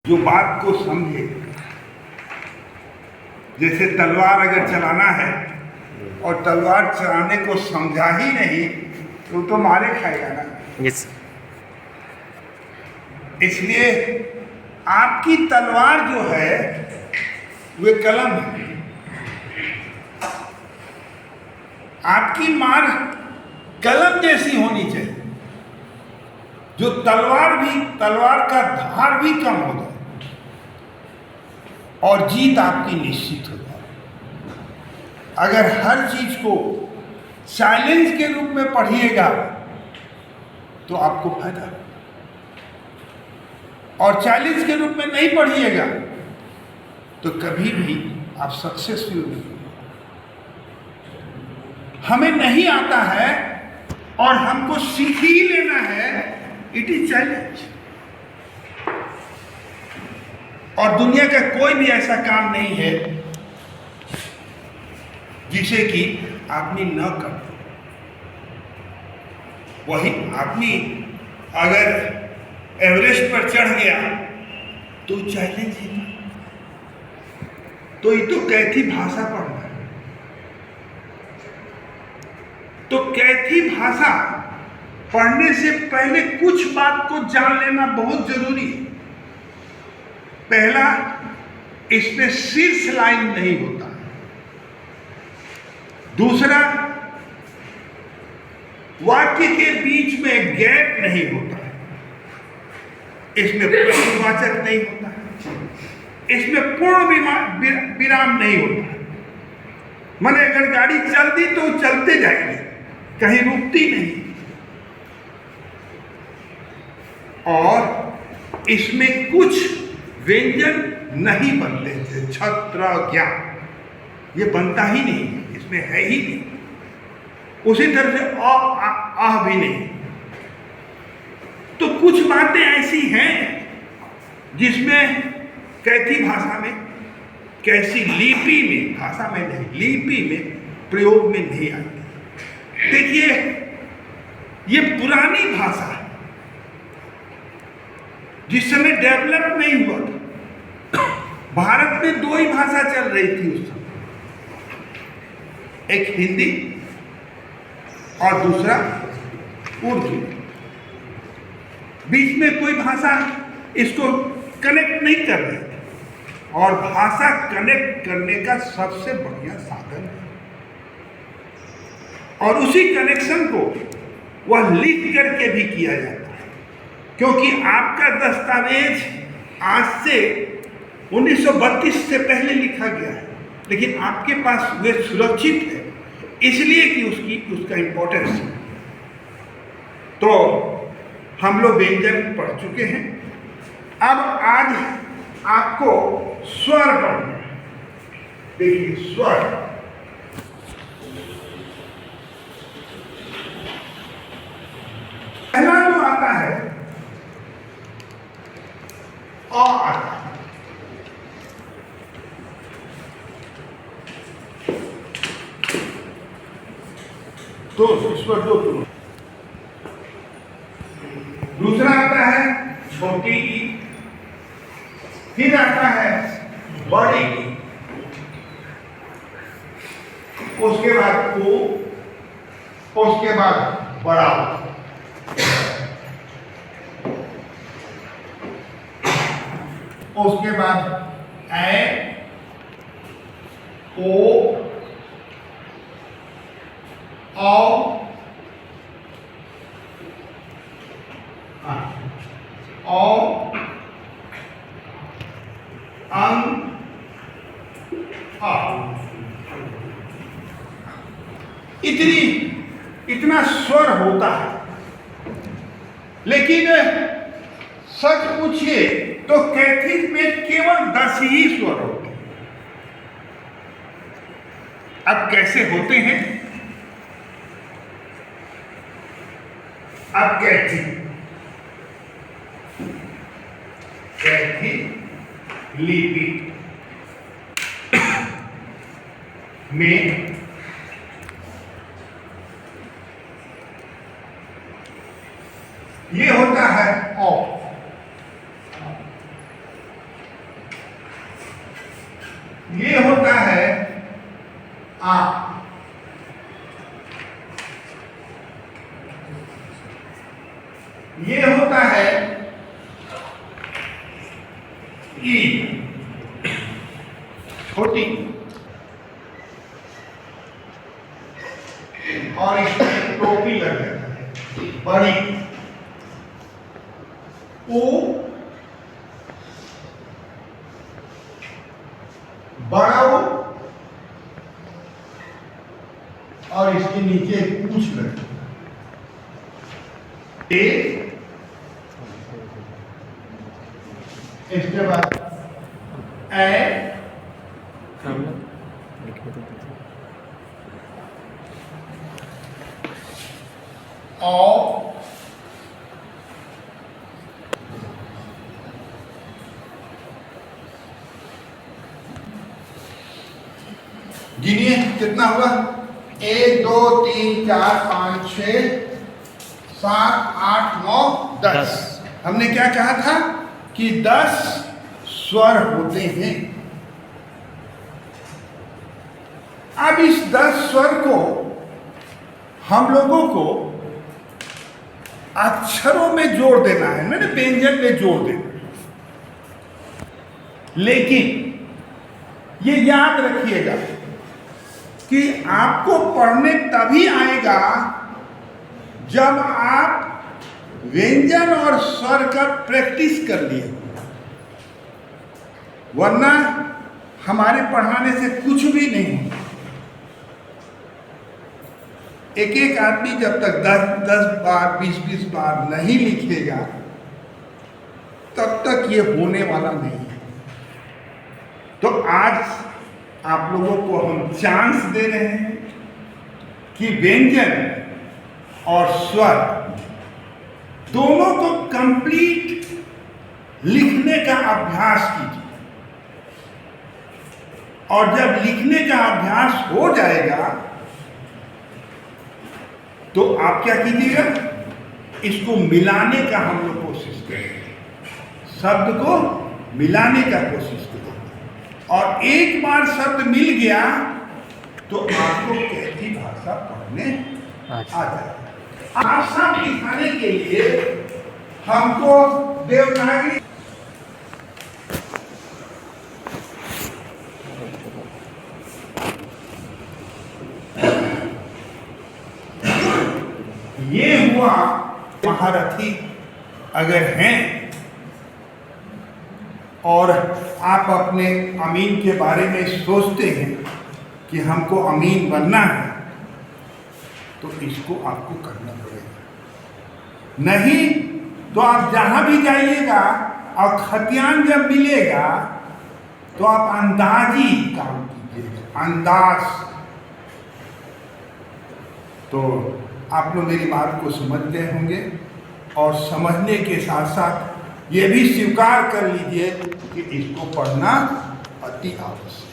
जो बात को समझे। जैसे तलवार अगर चलाना है और तलवार चलाने को समझा ही नहीं तो मारे खाएगा ना। यस। इसलिए आपकी तलवार जो है वे कलम है। आपकी मार कलम जैसी होनी चाहिए, जो तलवार का धार भी कम हो जाए और जीत आपकी निश्चित हो जाए। अगर हर चीज को चैलेंज के रूप में पढ़िएगा तो आपको फायदा, और चैलेंज के रूप में नहीं पढ़िएगा तो कभी भी आप सक्सेसफुल नहीं होंगे। हमें नहीं आता है और हमको सीख ही लेना है, इट इज चैलेंज। और दुनिया का कोई भी ऐसा काम नहीं है जिसे कि आदमी न कर दे। वही आदमी अगर एवरेस्ट पर चढ़ गया तो चैलेंज है। तो ये तो कैथी भाषा पढ़ना है। तो कैथी भाषा पढ़ने से पहले कुछ बात को जान लेना बहुत जरूरी है। पहला, इसमें शीर्ष लाइन नहीं होता। दूसरा, वाक्य के बीच में गैप नहीं होता है। इसमें प्रश्नवाचक नहीं होता है। इसमें पूर्ण विराम नहीं होता है। माने अगर गाड़ी चलती तो चलते जाएगी, कहीं रुकती नहीं। और इसमें कुछ व्यंजन नहीं बनते थे। छत्र ज्ञान ये बनता ही नहीं, इसमें है ही नहीं। उसी तरह से आ भी नहीं। तो कुछ बातें ऐसी हैं जिसमें कैथी भाषा में, कैसी लिपि में, भाषा में नहीं, लिपि में प्रयोग में नहीं आती। देखिए, ये पुरानी भाषा है जिस समय डेवलप नहीं हुआ था। भारत में दो ही भाषा चल रही थी उस समय, एक हिंदी और दूसरा उर्दू। बीच में कोई भाषा इसको कनेक्ट नहीं कर रही थी। और भाषा कनेक्ट करने का सबसे बढ़िया साधन है, और उसी कनेक्शन को वह लिख करके भी किया जाता है। क्योंकि आपका दस्तावेज आज से 1932 से पहले लिखा गया है, लेकिन आपके पास वे सुरक्षित है, इसलिए कि उसका इंपॉर्टेंस है। तो हम लोग व्यंजन पढ़ चुके हैं। अब आज आपको स्वर पढ़ना है। देखिए, स्वर पहला जो आता है अ आता है। तो स्वर दो तुम। दूसरा आता है छोटी ई, फिर आता है बड़ी ई, उसके बाद ओ, उसके बाद बड़ा ओ, उसके बाद ए, ओ, औ, इतना स्वर होता है। लेकिन सच पूछिए तो कैथी में केवल 10 ही स्वर होते हैं। अब कैसे होते हैं? अब कैथी लिपि में ये होता है ओ, ये होता है ई, छोटी, और इसमें टोपी लग जाता है बड़ी, ओ बड़ा ओ, और इसके नीचे पूंछ लगे, इसके बाद ए, और गिनिए कितना हुआ? 1 2 3 4 5 6 7 8 9 10। हमने क्या कहा था कि 10 स्वर होते हैं। अब इस 10 स्वर को हम लोगों को अक्षरों में जोड़ देना है, मैंने व्यंजन में जोड़ देना। लेकिन ये याद रखिएगा कि आपको पढ़ने तभी आएगा जब आप व्यंजन और स्वर का प्रैक्टिस कर लिए, वरना हमारे पढ़ाने से कुछ भी नहीं होगा। एक एक आदमी जब तक 10 बार 20 बार नहीं लिखेगा तब तक ये होने वाला नहीं है। तो आज आप लोगों को हम चांस दे रहे हैं कि व्यंजन और स्वर दोनों को कंप्लीट लिखने का अभ्यास कीजिए, और जब लिखने का अभ्यास हो जाएगा तो आप क्या कीजिएगा, इसको मिलाने का हम लोग कोशिश करेंगे, शब्द को मिलाने का कोशिश करेंगे, और एक बार शब्द मिल गया तो आपको कैथी भाषा पढ़ने आ जाएगा। भाषा लिखाने के लिए हमको देवनागरी ये हुआ। महारथी अगर हैं और आप अपने अमीन के बारे में सोचते हैं कि हमको अमीन बनना है, तो इसको आपको करना पड़ेगा। नहीं तो आप जहां भी जाइएगा और खतियान जब मिलेगा तो आप अंदाजी काम कीजिएगा, अंदाज। तो आप लोग मेरी बात को समझते होंगे, और समझने के साथ साथ ये भी स्वीकार कर लीजिए कि इसको पढ़ना अति आवश्यक।